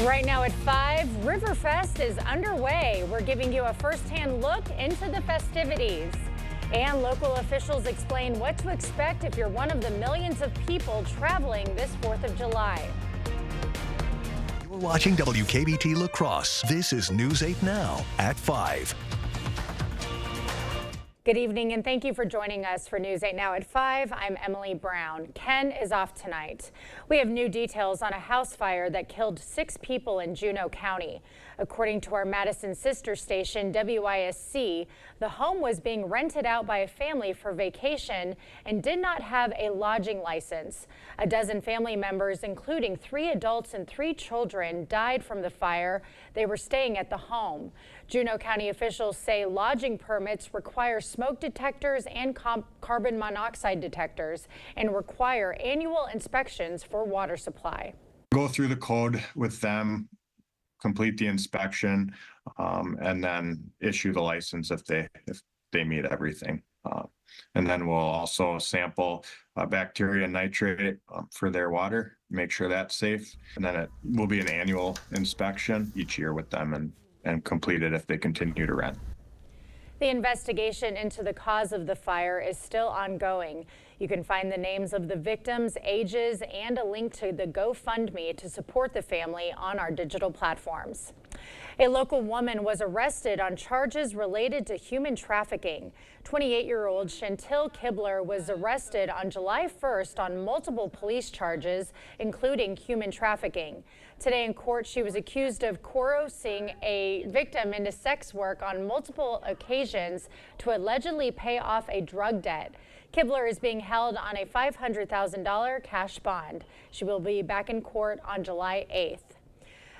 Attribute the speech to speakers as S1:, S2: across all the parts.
S1: Right now at 5, Riverfest is underway. We're giving you a first-hand look into the festivities. And local officials explain what to expect if you're one of the millions of people traveling this 4th of July.
S2: You're watching WKBT La Crosse. This is News 8 Now at 5.
S1: Good evening and thank you for joining us for News 8 Now at 5. I'm Emily Brown. Ken is off tonight. We have new details on a house fire that killed 6 people in Juneau County. According to our Madison sister station, WISC, the home was being rented out by a family for vacation and did not have a lodging license. A dozen family members, including 3 adults and 3 children, died from the fire. They were staying at the home. Juneau County officials say lodging permits require smoke detectors and carbon monoxide detectors and require annual inspections for water supply.
S3: Go through the code with them, complete the inspection, and then issue the license if they meet everything. And then we'll also sample bacteria and nitrate for their water, make sure that's safe. And then it will be an annual inspection each year with them and complete it if they continue to rent.
S1: The investigation into the cause of the fire is still ongoing. You can find the names of the victims, ages, and a link to the GoFundMe to support the family on our digital platforms. A local woman was arrested on charges related to human trafficking. 28-year-old Chantil Kibler was arrested on July 1st on multiple police charges, including human trafficking. Today in court, she was accused of coercing a victim into sex work on multiple occasions to allegedly pay off a drug debt. Kibler is being held on a $500,000 cash bond. She will be back in court on July 8th.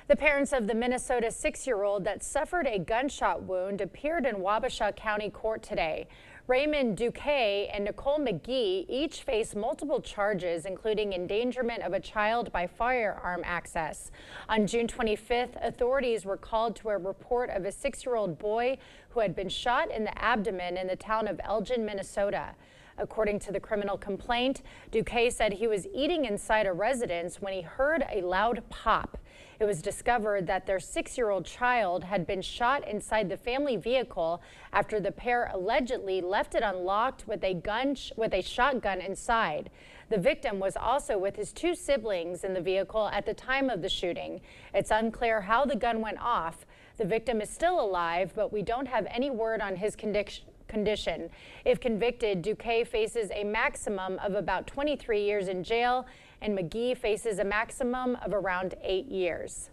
S1: The parents of the Minnesota 6-year-old that suffered a gunshot wound appeared in Wabasha County Court today. Raymond Duque and Nicole McGee each face multiple charges, including endangerment of a child by firearm access. On June 25th, authorities were called to a report of a 6-year-old boy who had been shot in the abdomen in the town of Elgin, Minnesota. According to the criminal complaint, Duque said he was eating inside a residence when he heard a loud pop. It was discovered that their 6-year-old child had been shot inside the family vehicle after the pair allegedly left it unlocked with a shotgun inside. The victim was also with his 2 siblings in the vehicle at the time of the shooting. It's unclear how the gun went off. The victim is still alive, but we don't have any word on his condition. If convicted, Duque faces a maximum of about 23 years in jail, and McGee faces a maximum of around 8 years.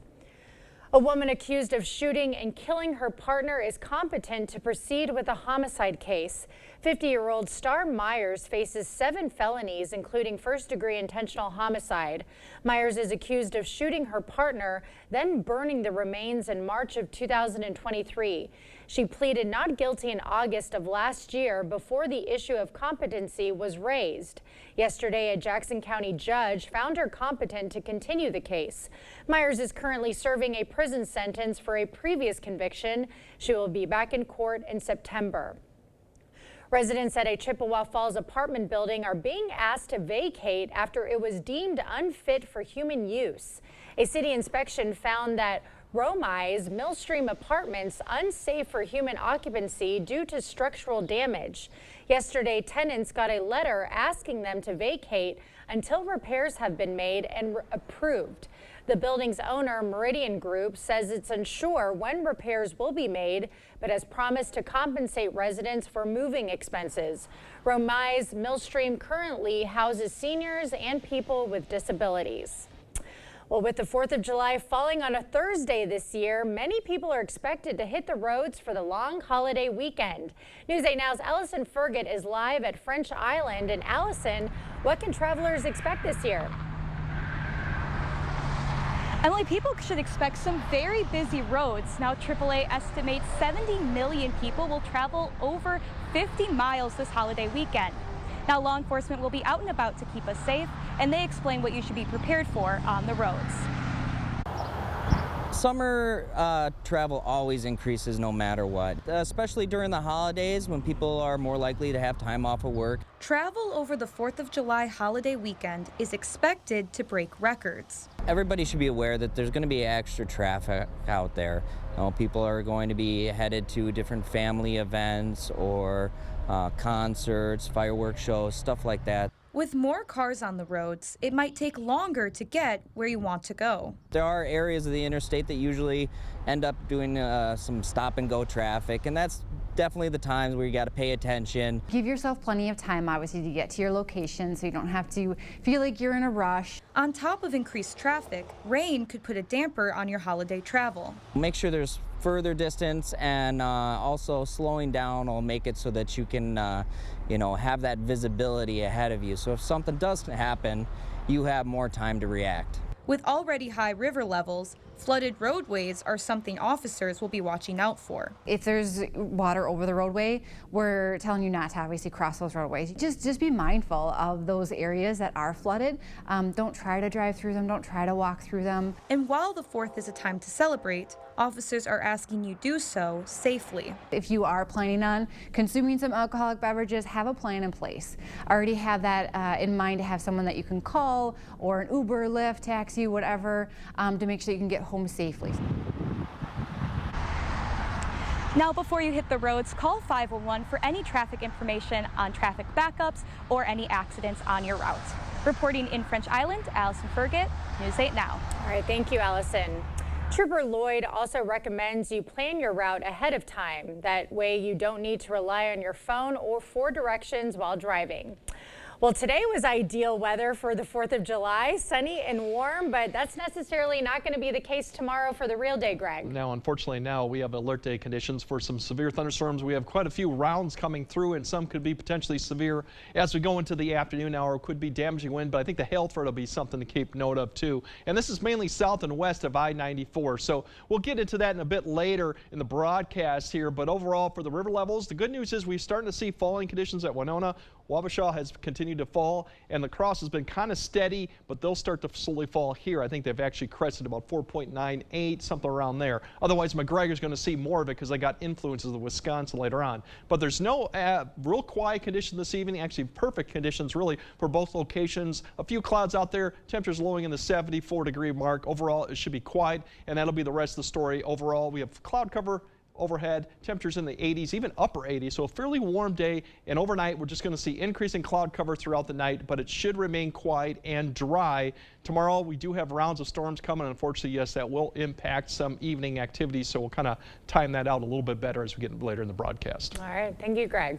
S1: A woman accused of shooting and killing her partner is competent to proceed with a homicide case. 50-year-old Star Myers faces 7 felonies, including first-degree intentional homicide. Myers is accused of shooting her partner, then burning the remains in March of 2023. She pleaded not guilty in August of last year before the issue of competency was raised. Yesterday, a Jackson County judge found her competent to continue the case. Myers is currently serving a prison sentence for a previous conviction. She will be back in court in September. Residents at a Chippewa Falls apartment building are being asked to vacate after it was deemed unfit for human use. A city inspection found that Romai's Millstream Apartments unsafe for human occupancy due to structural damage. Yesterday, tenants got a letter asking them to vacate until repairs have been made and approved. The building's owner, Meridian Group, says it's unsure when repairs will be made, but has promised to compensate residents for moving expenses. Romai's Millstream currently houses seniors and people with disabilities. Well, with the 4th of July falling on a Thursday this year, many people are expected to hit the roads for the long holiday weekend. News 8 Now's Allison Fergott is live at French Island. And Allison, what can travelers expect this year?
S4: Emily, people should expect some very busy roads. Now, AAA estimates 70 million people will travel over 50 miles this holiday weekend. Now, law enforcement will be out and about to keep us safe, and they explain what you should be prepared for on the roads.
S5: Summer travel always increases no matter what, especially during the holidays when people are more likely to have time off of work.
S4: Travel over the 4th of July holiday weekend is expected to break records.
S5: Everybody should be aware that there's going to be extra traffic out there. You know, people are going to be headed to different family events or concerts, fireworks shows, stuff like that.
S4: With more cars on the roads, it might take longer to get where you want to go.
S5: There are areas of the interstate that usually end up doing some stop and go traffic, and that's definitely the times where you got to pay attention.
S6: Give yourself plenty of time, obviously, to get to your location so you don't have to feel like you're in a rush.
S4: On top of increased traffic, rain could put a damper on your holiday travel.
S5: Make sure there's further distance, and also slowing down will make it so that you can have that visibility ahead of you. So if something does happen, you have more time to react.
S4: With already high river levels, flooded roadways are something officers will be watching out for.
S6: If there's water over the roadway, we're telling you not to obviously cross those roadways. Just be mindful of those areas that are flooded. Don't try to drive through them. Don't try to walk through them.
S4: And while the 4th is a time to celebrate, officers are asking you do so safely.
S6: If you are planning on consuming some alcoholic beverages, have a plan in place. Already have that in mind, to have someone that you can call, or an Uber, Lyft, taxi, whatever, to make sure you can get home safely.
S4: Now, before you hit the roads, call 511 for any traffic information on traffic backups or any accidents on your route. Reporting in French Island, Allison Ferget, News 8 Now.
S1: All right, thank you, Allison. Trooper Lloyd also recommends you plan your route ahead of time. That way you don't need to rely on your phone or for directions while driving. Well, today was ideal weather for the 4th of July, sunny and warm, but that's necessarily not going to be the case tomorrow for the real day, Greg.
S7: Now, unfortunately, now we have alert day conditions for some severe thunderstorms. We have quite a few rounds coming through, and some could be potentially severe as we go into the afternoon hour. Could be damaging wind, but I think the hail threat will be something to keep note of too. And this is mainly south and west of I-94. So we'll get into that in a bit later in the broadcast here. But overall, for the river levels, the good news is we're starting to see falling conditions at Winona. Wabasha has continued to fall, and La Crosse has been kind of steady, but they'll start to slowly fall here. I think they've actually crested about 4.98, something around there. Otherwise, McGregor's going to see more of it because they got influences of Wisconsin later on. But there's no real quiet condition this evening, actually perfect conditions really for both locations. A few clouds out there, temperatures lowering in the 74-degree mark. Overall, it should be quiet, and that'll be the rest of the story. Overall, we have cloud cover overhead, temperatures in the 80s, even upper 80s, so a fairly warm day. And overnight, we're just going to see increasing cloud cover throughout the night, but it should remain quiet and dry. Tomorrow, we do have rounds of storms coming. Unfortunately, yes, that will impact some evening activities, so we'll kind of time that out a little bit better as we get later in the broadcast.
S1: All right, thank you, Greg.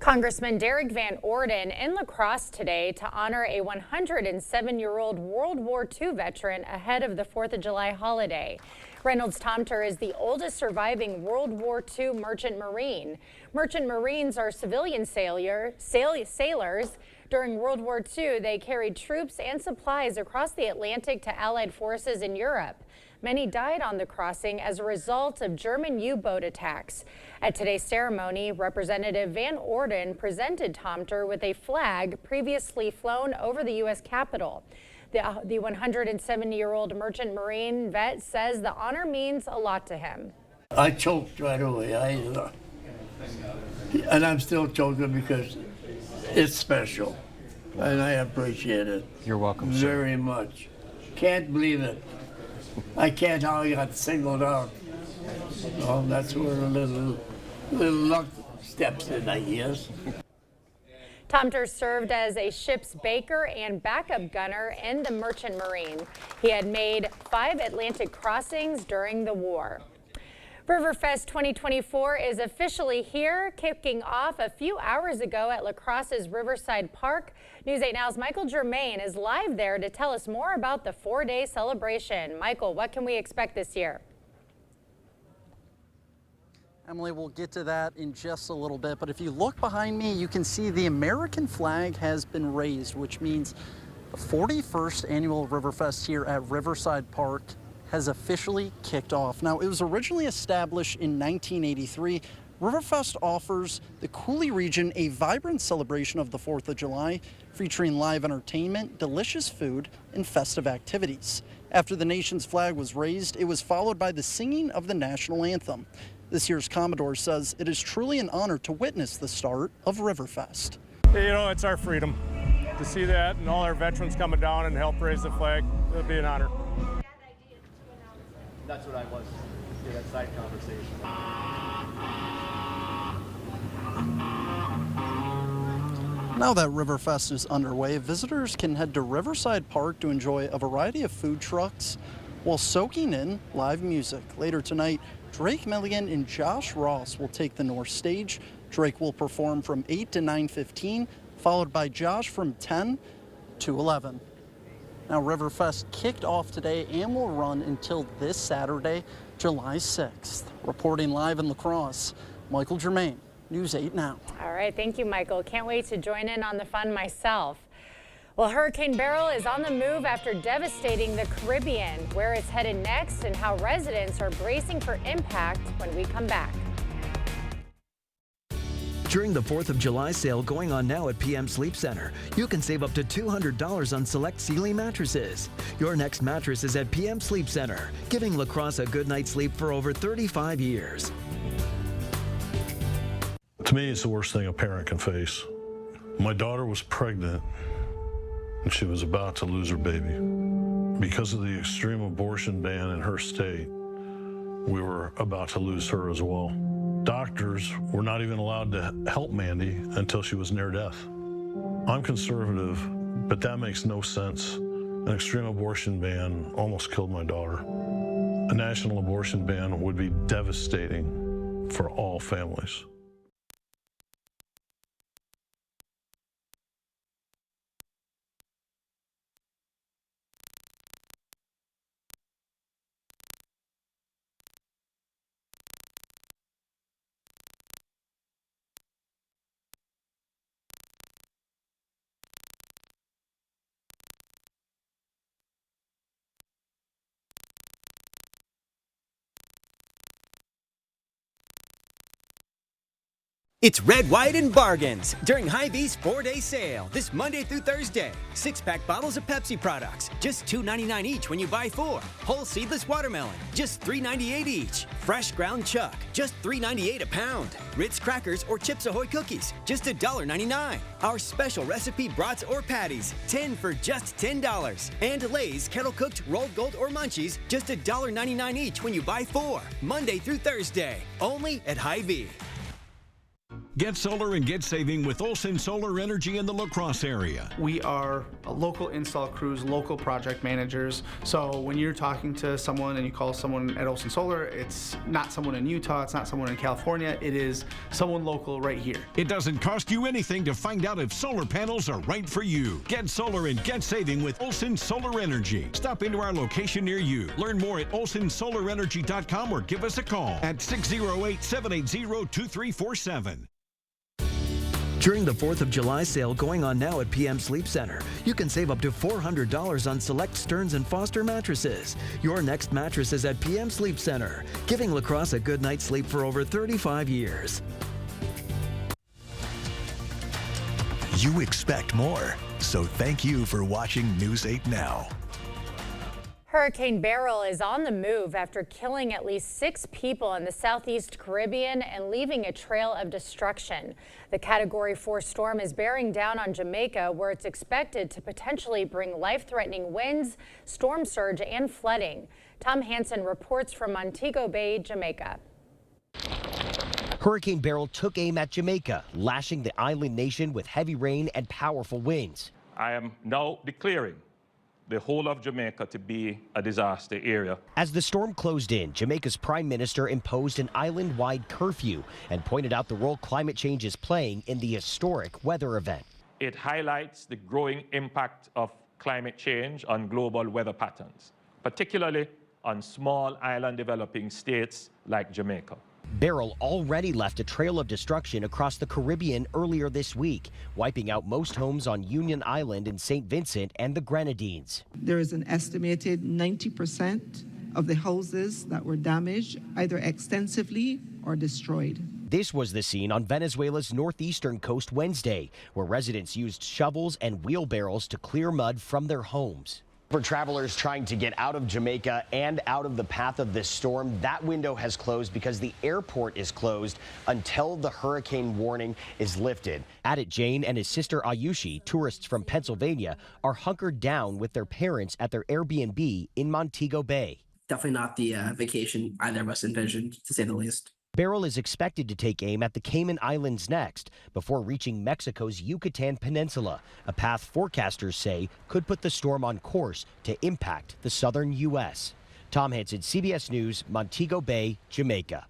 S1: Congressman Derek Van Orden in La Crosse today to honor a 107-year-old World War II veteran ahead of the 4th of July holiday. Reynolds Tomter is the oldest surviving World War II merchant marine. Merchant marines are civilian sailors. During World War II, they carried troops and supplies across the Atlantic to Allied forces in Europe. Many died on the crossing as a result of German U-boat attacks. At today's ceremony, Representative Van Orden presented Tomter with a flag previously flown over the U.S. Capitol. The 170-year-old merchant marine vet says the honor means a lot to him.
S8: I choked right away. And I'm still choking because it's special, and I appreciate it.
S9: You're welcome, sir.
S8: Very much. Can't believe it. I can't how I got singled out. Well, that's where a little luck steps in, I guess.
S1: Tomter served as a ship's baker and backup gunner in the Merchant Marine. He had made 5 Atlantic crossings during the war. Riverfest 2024 is officially here, kicking off a few hours ago at La Crosse's Riverside Park. News 8 Now's Michael Germain is live there to tell us more about the 4-day celebration. Michael, what can we expect this year?
S10: Emily, we'll get to that in just a little bit, but if you look behind me, you can see the American flag has been raised, which means the 41st annual Riverfest here at Riverside Park has officially kicked off. Now, it was originally established in 1983 Riverfest offers the Coulee region a vibrant celebration of the 4th of July, featuring live entertainment, delicious food, and festive activities. After the nation's flag was raised, it was followed by the singing of the national anthem. This year's Commodore says it is truly an honor to witness the start of Riverfest.
S9: You know, it's our freedom to see that, and all our veterans coming down and help raise the flag. It'll be an honor.
S11: That's what I was. Yeah, that side conversation.
S10: Now that Riverfest is underway, visitors can head to Riverside Park to enjoy a variety of food trucks while soaking in live music. Later tonight, Drake Milligan and Josh Ross will take the north stage. Drake will perform from 8 to 9:15, followed by Josh from 10 to 11. Now, Riverfest kicked off today and will run until this Saturday, July 6th. Reporting live in La Crosse, Michael Germain, News 8 Now.
S1: All right, thank you, Michael. Can't wait to join in on the fun myself. Well, Hurricane Beryl is on the move after devastating the Caribbean. Where it's headed next and how residents are bracing for impact when we come back.
S12: During the 4th of July sale going on now at PM Sleep Center, you can save up to $200 on select Sealy mattresses. Your next mattress is at PM Sleep Center, giving La Crosse a good night's sleep for over 35 years.
S13: To me, it's the worst thing a parent can face. My daughter was pregnant and she was about to lose her baby. Because of the extreme abortion ban in her state, we were about to lose her as well. Doctors were not even allowed to help Mandy until she was near death. I'm conservative, but that makes no sense. An extreme abortion ban almost killed my daughter. A national abortion ban would be devastating for all families.
S14: It's Red, White, and Bargains during Hy-Vee's 4-day sale this Monday through Thursday. 6-pack bottles of Pepsi products, just $2.99 each when you buy 4. Whole seedless watermelon, just $3.98 each. Fresh ground chuck, just $3.98 a pound. Ritz crackers or Chips Ahoy cookies, just $1.99. Our special recipe brats or patties, 10 for just $10. And Lay's kettle cooked rolled gold or munchies, just $1.99 each when you buy 4. Monday through Thursday, only at Hy-Vee.
S15: Get solar and get saving with Olson Solar Energy in the La Crosse area.
S16: We are local install crews, local project managers. So when you're talking to someone and you call someone at Olson Solar, it's not someone in Utah, it's not someone in California, it is someone local right here.
S15: It doesn't cost you anything to find out if solar panels are right for you. Get solar and get saving with Olson Solar Energy. Stop into our location near you. Learn more at olsonsolarenergy.com or give us a call at 608-780-2347.
S12: During the 4th of July sale going on now at PM Sleep Center, you can save up to $400 on select Stearns & Foster mattresses. Your next mattress is at PM Sleep Center, giving La Crosse a good night's sleep for over 35 years.
S2: You expect more, so thank you for watching News 8 Now.
S1: Hurricane Beryl is on the move after killing at least 6 people in the southeast Caribbean and leaving a trail of destruction. The Category 4 storm is bearing down on Jamaica, where it's expected to potentially bring life-threatening winds, storm surge, and flooding. Tom Hansen reports from Montego Bay, Jamaica.
S17: Hurricane Beryl took aim at Jamaica, lashing the island nation with heavy rain and powerful winds.
S18: I am now declaring the whole of Jamaica to be a disaster area.
S17: As the storm closed in, Jamaica's prime minister imposed an island-wide curfew and pointed out the role climate change is playing in the historic weather event.
S18: It highlights the growing impact of climate change on global weather patterns, particularly on small island developing states like Jamaica.
S17: Beryl already left a trail of destruction across the Caribbean earlier this week, wiping out most homes on Union Island in St. Vincent and the Grenadines.
S19: There is an estimated 90% of the houses that were damaged, either extensively or destroyed.
S17: This was the scene on Venezuela's northeastern coast Wednesday, where residents used shovels and wheelbarrows to clear mud from their homes. For travelers trying to get out of Jamaica and out of the path of this storm, that window has closed because the airport is closed until the hurricane warning is lifted. Adit Jain and his sister Ayushi, tourists from Pennsylvania, are hunkered down with their parents at their Airbnb in Montego Bay.
S19: Definitely not the vacation either of us envisioned, to say the least.
S17: Beryl is expected to take aim at the Cayman Islands next, before reaching Mexico's Yucatan Peninsula, a path forecasters say could put the storm on course to impact the southern U.S. Tom Hansen, CBS News, Montego Bay, Jamaica.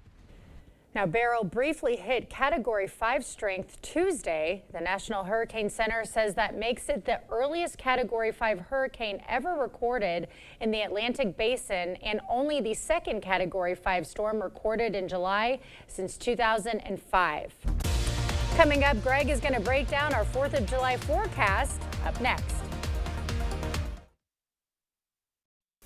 S1: Now, Beryl briefly hit Category 5 strength Tuesday. The National Hurricane Center says that makes it the earliest Category 5 hurricane ever recorded in the Atlantic Basin and only the second Category 5 storm recorded in July since 2005. Coming up, Greg is going to break down our 4th of July forecast up next.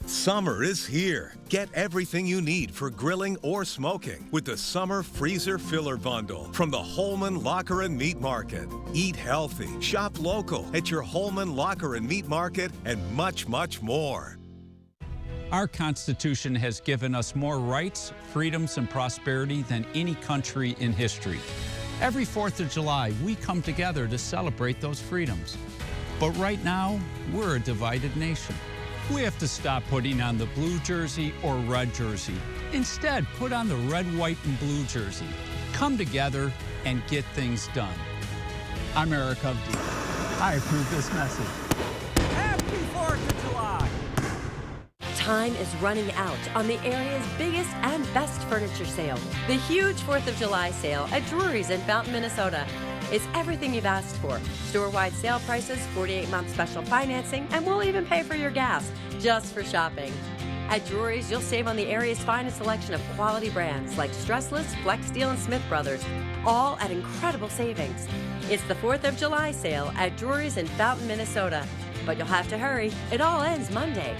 S2: Summer is here. Get everything you need for grilling or smoking with the Summer Freezer Filler Bundle from the Holman Locker and Meat Market. Eat healthy, shop local at your Holman Locker and Meat Market, and much, much more.
S20: Our Constitution has given us more rights, freedoms, and prosperity than any country in history. Every 4th of July, we come together to celebrate those freedoms. But right now, we're a divided nation. We have to stop putting on the blue jersey or red jersey. Instead, put on the red, white, and blue jersey. Come together and get things done. I'm Eric Hovde. I approve this message. Happy 4th of July!
S21: Time is running out on the area's biggest and best furniture sale. The huge 4th of July sale at Drury's in Fountain, Minnesota. It's everything you've asked for. Store-wide sale prices, 48-month special financing, and we'll even pay for your gas just for shopping. At Drury's, you'll save on the area's finest selection of quality brands like Stressless, Flex Steel, and Smith Brothers, all at incredible savings. It's the 4th of July sale at Drury's in Fountain, Minnesota. But you'll have to hurry. It all ends Monday.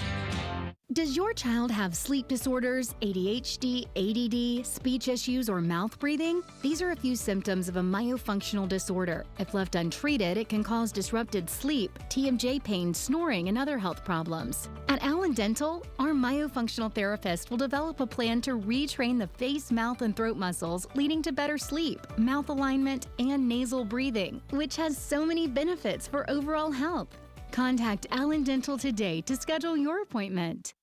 S22: Does your child have sleep disorders, ADHD, ADD, speech issues, or mouth breathing? These are a few symptoms of a myofunctional disorder. If left untreated, it can cause disrupted sleep, TMJ pain, snoring, and other health problems. At Allen Dental, our myofunctional therapist will develop a plan to retrain the face, mouth, and throat muscles, leading to better sleep, mouth alignment, and nasal breathing, which has so many benefits for overall health. Contact Allen Dental today to schedule your appointment.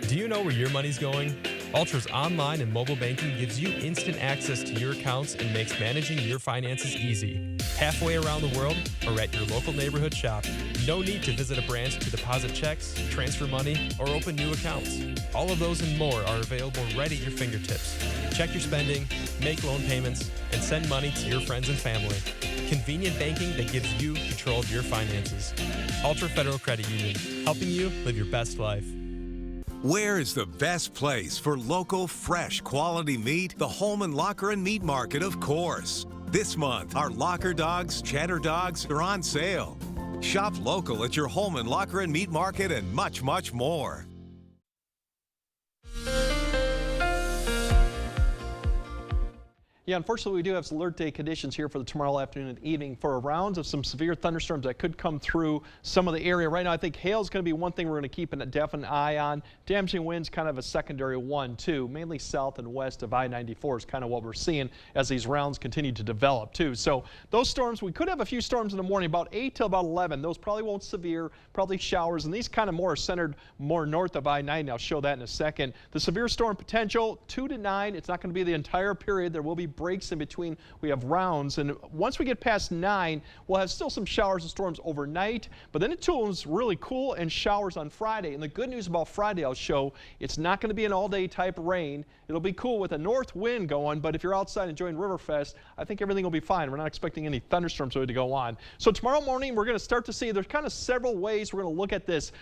S23: Do you know where your money's going? Ultra's online and mobile banking gives you instant access to your accounts and makes managing your finances easy. Halfway around the world or at your local neighborhood shop, no need to visit a branch to deposit checks, transfer money, or open new accounts. All of those and more are available right at your fingertips. Check your spending, make loan payments, and send money to your friends and family. Convenient banking that gives you control of your finances. Ultra Federal Credit Union, helping you live your best life.
S2: Where is the best place for local, fresh, quality meat? The Holman Locker and Meat Market, of course. This month, our Locker Dogs, Cheddar Dogs are on sale. Shop local at your Holman Locker and Meat Market, and much, much more.
S7: Yeah, unfortunately, we do have some alert day conditions here for the tomorrow afternoon and evening for rounds of some severe thunderstorms that could come through some of the area. Right now, I think hail is going to be one thing we're going to keep a definite eye on. Damaging winds, kind of a secondary one, too. Mainly south and west of I-94 is kind of what we're seeing as these rounds continue to develop, too. So those storms, we could have a few storms in the morning, about 8 till about 11. Those probably won't severe, probably showers, and these kind of more centered more north of I-90. I'll show that in a second. The severe storm potential, 2 to 9. It's not going to be the entire period. There will be breaks in between. We have rounds, and once we get past 9, we'll have still some showers and storms overnight, but then it turns really cool and showers on Friday. And the good news about Friday, I'll show, it's not going to be an all-day type rain. It'll be cool with a north wind going, but if you're outside enjoying Riverfest, I think everything will be fine. We're not expecting any thunderstorms really to go on. So tomorrow morning, we're going to start to see there's kind of several ways we're going to look at this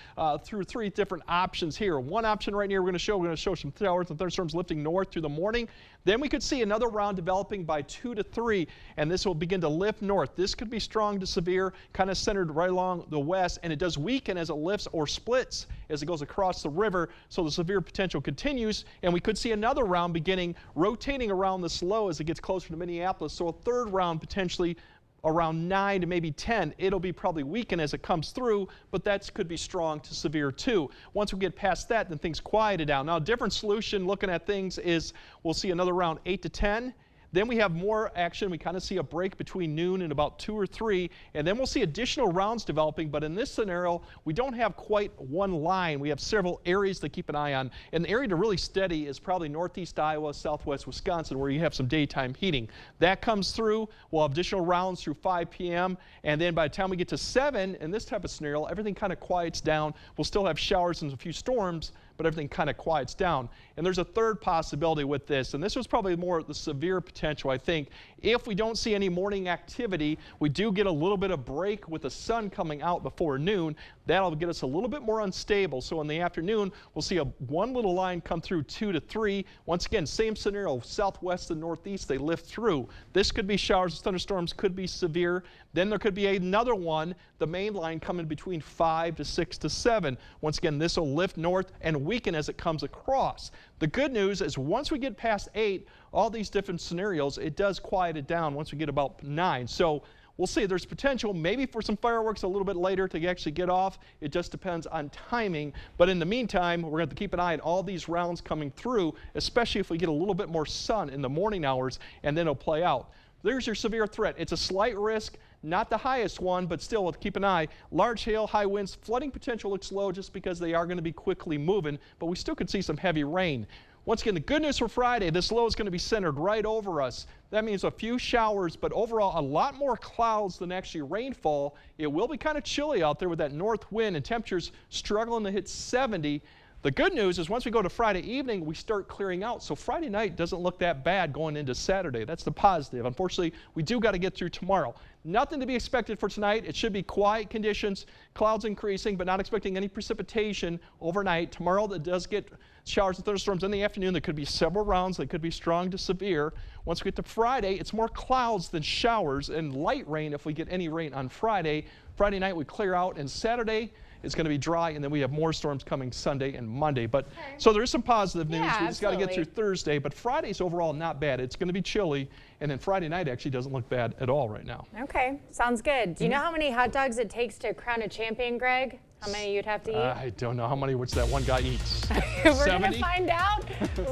S7: through 3 different options here. One option right here we're going to show some showers and thunderstorms lifting north through the morning. Then we could see another round developing by 2 to 3, and this will begin to lift north. This could be strong to severe, kind of centered right along the west, and it does weaken as it lifts or splits as it goes across the river, so the severe potential continues, and we could see another round beginning rotating around this low as it gets closer to Minneapolis, so a third round potentially around 9 to maybe 10. It'll be probably weakened as it comes through, but that could be strong to severe too. Once we get past that, then things quieted down. Now, a different solution looking at things is we'll see another round 8 to 10. Then we have more action. We kind of see a break between noon and about 2 or 3, and then we'll see additional rounds developing. But in this scenario, we don't have quite one line. We have several areas to keep an eye on. And the area to really steady is probably northeast Iowa, southwest Wisconsin, where you have some daytime heating. That comes through. We'll have additional rounds through 5 p.m. And then by the time we get to 7, in this type of scenario, everything kind of quiets down. We'll still have showers and a few storms, but everything kind of quiets down. And there's a third possibility with this, and this was probably more the severe potential, I think. If we don't see any morning activity, we do get a little bit of break with the sun coming out before noon. That'll get us a little bit more unstable. So in the afternoon, we'll see one little line come through 2 to 3. Once again, same scenario, southwest and northeast, they lift through. This could be showers and thunderstorms, could be severe. Then there could be another one, the main line coming between 5 to 6 to 7. Once again, this will lift north and weaken as it comes across. The good news is once we get past 8, all these different scenarios, it does quiet it down once we get about 9. So we'll see. There's potential maybe for some fireworks a little bit later to actually get off. It just depends on timing. But in the meantime, we're going to have to keep an eye on all these rounds coming through, especially if we get a little bit more sun in the morning hours, and then it'll play out. There's your severe threat. It's a slight risk, not the highest one, but still we'll keep an eye. Large hail, high winds, flooding potential looks low just because they are going to be quickly moving, but we still could see some heavy rain. Once again, the good news for Friday, this low is going to be centered right over us. That means a few showers, but overall a lot more clouds than actually rainfall. It will be kind of chilly out there with that north wind and temperatures struggling to hit 70. The good news is once we go to Friday evening, we start clearing out. So Friday night doesn't look that bad going into Saturday. That's the positive. Unfortunately, we do got to get through tomorrow. Nothing to be expected for tonight. It should be quiet conditions, clouds increasing, but not expecting any precipitation overnight. Tomorrow, it does get showers and thunderstorms in the afternoon. There could be several rounds that could be strong to severe. Once we get to Friday, it's more clouds than showers and light rain if we get any rain on Friday. Friday night, we clear out, and Saturday, it's going to be dry, and then we have more storms coming Sunday and Monday. But so there is some positive news. We just got to get through Thursday. But Friday's overall not bad. It's going to be chilly, and then Friday night actually doesn't look bad at all right now.
S1: Okay, sounds good. Do you know how many hot dogs it takes to crown a champion, Greg? How many you'd have to eat?
S7: I don't know how many which that one guy eats.
S1: We're going to find out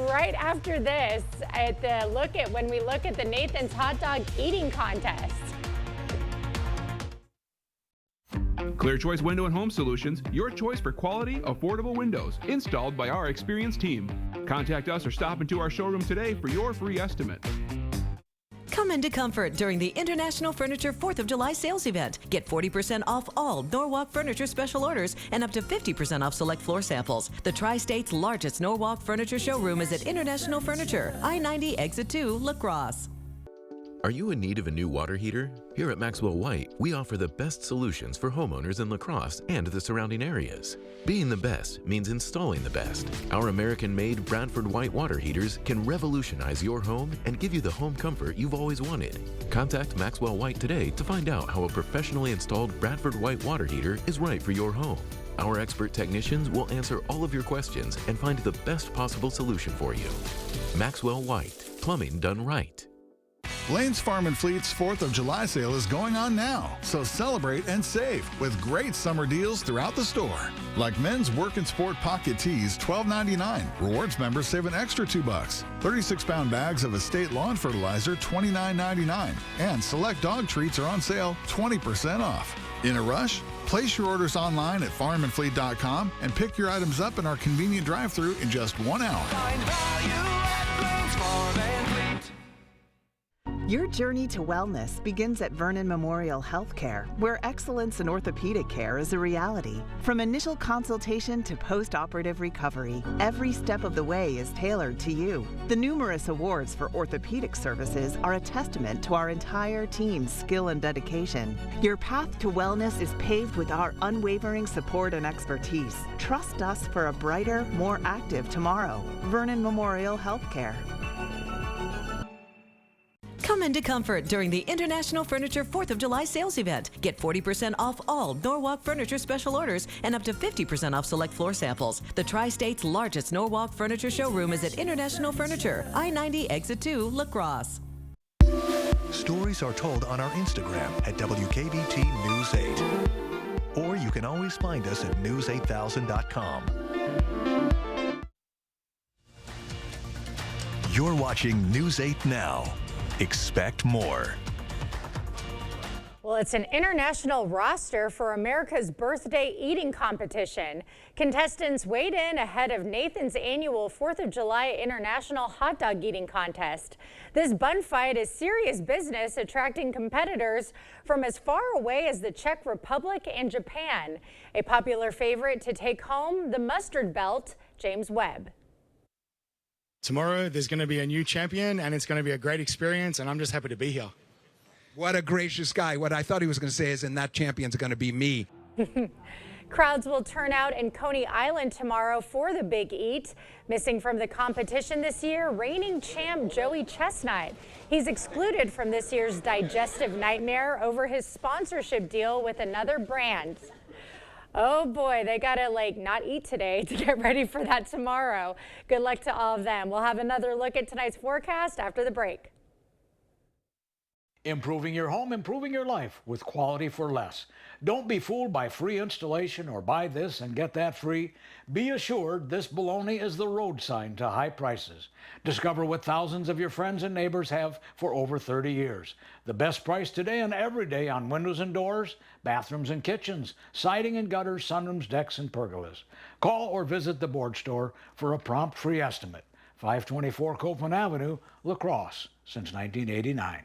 S1: right after this when we look at the Nathan's Hot Dog Eating Contest.
S3: Clear Choice Window and Home Solutions, your choice for quality, affordable windows, installed by our experienced team. Contact us or stop into our showroom today for your free estimate.
S5: Come into comfort during the International Furniture 4th of July sales event. Get 40% off all Norwalk Furniture special orders and up to 50% off select floor samples. The Tri-State's largest Norwalk Furniture showroom is at International Furniture, I-90 Exit 2, La Crosse.
S6: Are you in need of a new water heater? Here at Maxwell White, we offer the best solutions for homeowners in La Crosse and the surrounding areas. Being the best means installing the best. Our American-made Bradford White water heaters can revolutionize your home and give you the home comfort you've always wanted. Contact Maxwell White today to find out how a professionally installed Bradford White water heater is right for your home. Our expert technicians will answer all of your questions and find the best possible solution for you. Maxwell White, plumbing done right.
S24: Lane's Farm and Fleet's 4th of July sale is going on now, so celebrate and save with great summer deals throughout the store. Like men's work and sport pocket tees, $12.99. Rewards members save an extra $2. 36-pound bags of Estate Lawn Fertilizer, $29.99. And select dog treats are on sale, 20% off. In a rush? Place your orders online at farmandfleet.com and pick your items up in our convenient drive-thru in just 1 hour.
S25: Find value at Lane's Farm and Fleet.
S26: Your journey to wellness begins at Vernon Memorial Healthcare, where excellence in orthopedic care is a reality. From initial consultation to post-operative recovery, every step of the way is tailored to you. The numerous awards for orthopedic services are a testament to our entire team's skill and dedication. Your path to wellness is paved with our unwavering support and expertise. Trust us for a brighter, more active tomorrow. Vernon Memorial Healthcare.
S5: Come into comfort during the International Furniture 4th of July sales event. Get 40% off all Norwalk Furniture special orders and up to 50% off select floor samples. The Tri-State's largest Norwalk Furniture showroom is at International Furniture, I-90 Exit 2, La Crosse.
S4: Stories are told on our Instagram at WKBT News 8. Or you can always find us at news8000.com. You're watching News 8 Now. Expect more.
S1: Well, it's an international roster for America's birthday eating competition. Contestants weighed in ahead of Nathan's annual 4th of July International Hot Dog Eating Contest. This bun fight is serious business, attracting competitors from as far away as the Czech Republic and Japan. A popular favorite to take home the mustard belt, James Webb.
S8: Tomorrow, there's going to be a new champion, and it's going to be a great experience, and I'm just happy to be here.
S9: What a gracious guy. What I thought he was going to say is, and that champion's going to be me.
S1: Crowds will turn out in Coney Island tomorrow for the Big Eat. Missing from the competition this year, reigning champ Joey Chestnut. He's excluded from this year's digestive nightmare over his sponsorship deal with another brand. Oh boy, they gotta not eat today to get ready for that tomorrow. Good luck to all of them. We'll have another look at tonight's forecast after the break.
S10: Improving your home, improving your life with quality for less. Don't be fooled by free installation or buy this and get that free. Be assured this baloney is the road sign to high prices. Discover what thousands of your friends and neighbors have for over 30 years. The best price today and every day on windows and doors, bathrooms and kitchens, siding and gutters, sunrooms, decks, and pergolas. Call or visit the board store for a prompt free estimate. 524 Copeland Avenue, La Crosse, since 1989.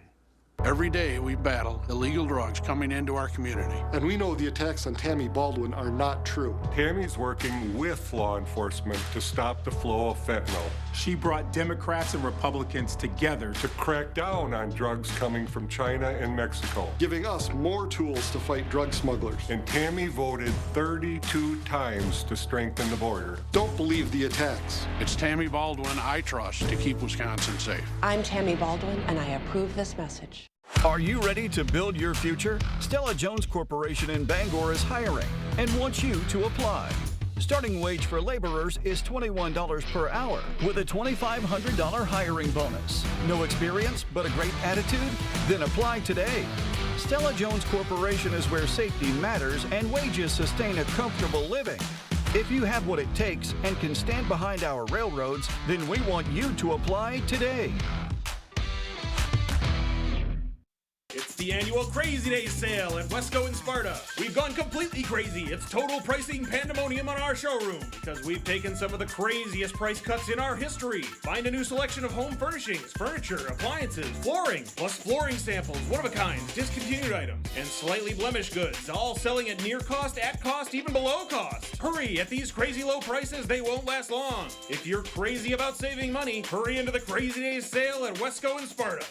S11: Every day we battle illegal drugs coming into our community.
S13: And we know the attacks on Tammy Baldwin are not true.
S27: Tammy's working with law enforcement to stop the flow of fentanyl.
S28: She brought Democrats and Republicans together
S27: to crack down on drugs coming from China and Mexico,
S13: giving us more tools to fight drug smugglers.
S27: And Tammy voted 32 times to strengthen the border.
S13: Don't believe the attacks.
S11: It's Tammy Baldwin I trust to keep Wisconsin safe.
S29: I'm Tammy Baldwin, and I approve this message.
S30: Are you ready to build your future? Stella Jones Corporation in Bangor is hiring and wants you to apply. Starting wage for laborers is $21 per hour with a $2,500 hiring bonus. No experience but a great attitude? Then apply today. Stella Jones Corporation is where safety matters and wages sustain a comfortable living. If you have what it takes and can stand behind our railroads, then we want you to apply today.
S31: It's the annual Crazy Days sale at Wesco and Sparta. We've gone completely crazy. It's total pricing pandemonium on our showroom because we've taken some of the craziest price cuts in our history. Find a new selection of home furnishings, furniture, appliances, flooring, plus flooring samples, one-of-a-kind, discontinued items, and slightly blemished goods, all selling at near cost, at cost, even below cost. Hurry! At these crazy low prices, they won't last long. If you're crazy about saving money, hurry into the Crazy Days sale at Wesco and Sparta.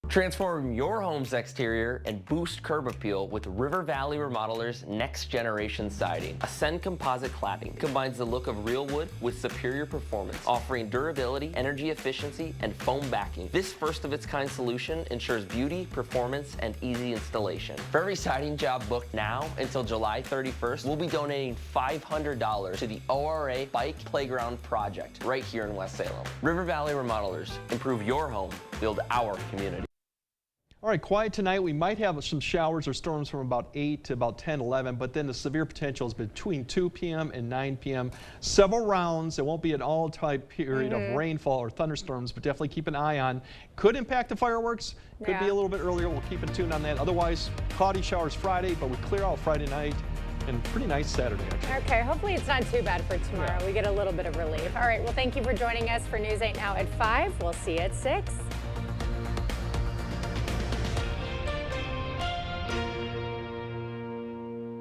S32: Transform your home's exterior and boost curb appeal with River Valley Remodelers' Next Generation Siding. Ascend Composite Cladding combines the look of real wood with superior performance, offering durability, energy efficiency, and foam backing. This first-of-its-kind solution ensures beauty, performance, and easy installation. For every siding job booked now until July 31st, we'll be donating $500 to the ORA Bike Playground Project right here in West Salem. River Valley Remodelers. Improve your home, build our community.
S7: All right, quiet tonight. We might have some showers or storms from about 8 to about 10, 11, but then the severe potential is between 2 p.m. and 9 p.m. Several rounds. It won't be an all-type period of rainfall or thunderstorms, but definitely keep an eye on. Could impact the fireworks. Could be a little bit earlier. We'll keep in tune on that. Otherwise, cloudy showers Friday, but we clear out Friday night. And pretty nice Saturday, actually.
S1: Okay, hopefully it's not too bad for tomorrow. We get a little bit of relief. All right, well, thank you for joining us for News 8 Now at 5. We'll see you at 6.